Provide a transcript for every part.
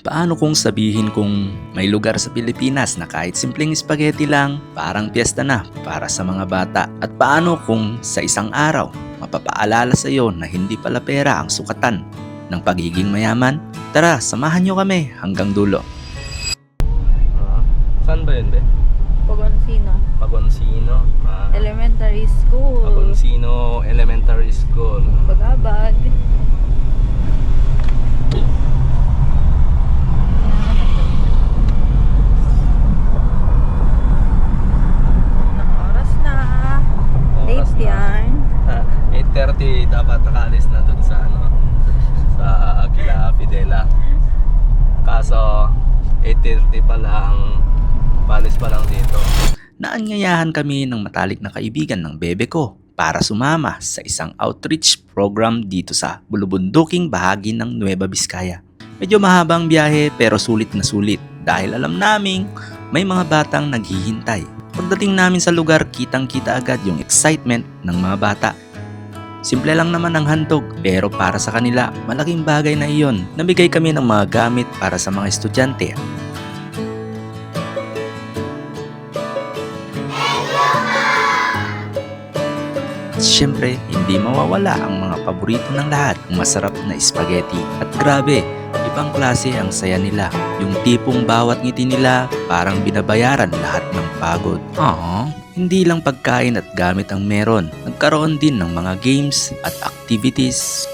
Paano kung sabihin kung may lugar sa Pilipinas na kahit simpleng spaghetti lang, parang piyesta na para sa mga bata? At paano kung sa isang araw, mapapaalala sa iyo na hindi pala pera ang sukatan ng pagiging mayaman? Tara, samahan nyo kami hanggang dulo. Saan ba yun, be? Pagonsino Pagonsino. Elementary School. Pagonsino Elementary School. Bagabag. Oras na. Oras Late na. yan. 8:30 dapat nakaalis na dun sa sa Aquila Fidela. Kaso 8:30 pa lang, palis pa lang dito. Naanyayahan kami ng matalik na kaibigan ng bebe ko para sumama sa isang outreach program dito sa bulubunduking bahagi ng Nueva Vizcaya. Medyo mahabang biyahe pero sulit na sulit dahil alam naming may mga batang naghihintay. Pagdating namin sa lugar, kitang-kita agad yung excitement ng mga bata. Simple lang naman ang handog pero para sa kanila, malaking bagay na iyon. Nabigay kami ng mga gamit para sa mga estudyante. At syempre, hindi mawawala ang mga paborito ng lahat, ang masarap na spaghetti. At grabe, ibang klase ang saya nila. Yung tipong bawat ngiti nila parang binabayaran lahat ng pagod. Hindi lang pagkain at gamit ang meron. Nagkaroon din ng mga games at activities.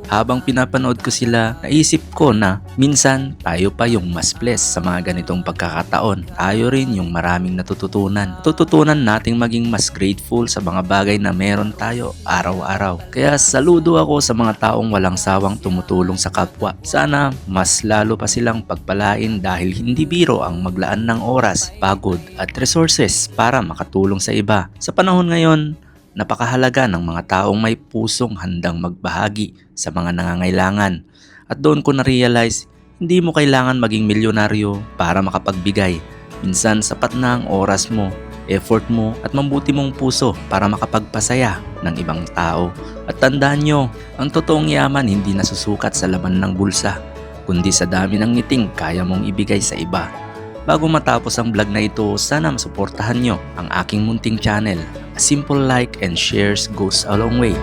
Habang pinapanood ko sila, naisip ko na minsan tayo pa yung mas blessed sa mga ganitong pagkakataon. Tayo rin yung maraming natututunan. Natututunan nating maging mas grateful sa mga bagay na meron tayo araw-araw. Kaya saludo ako sa mga taong walang sawang tumutulong sa kapwa. Sana mas lalo pa silang pagpalain dahil hindi biro ang maglaan ng oras, pagod at resources para makatulong sa iba. Sa panahon ngayon, napakahalaga ng mga taong may pusong handang magbahagi sa mga nangangailangan. At doon ko na-realize, hindi mo kailangan maging milyonaryo para makapagbigay. Minsan sapat na ang oras mo, effort mo at mabuti mong puso para makapagpasaya ng ibang tao. At tandaan nyo, ang totoong yaman hindi nasusukat sa laman ng bulsa, kundi sa dami ng ngiting kaya mong ibigay sa iba. Bago matapos ang vlog na ito, sana masuportahan nyo ang aking munting channel. A simple like and shares goes a long way.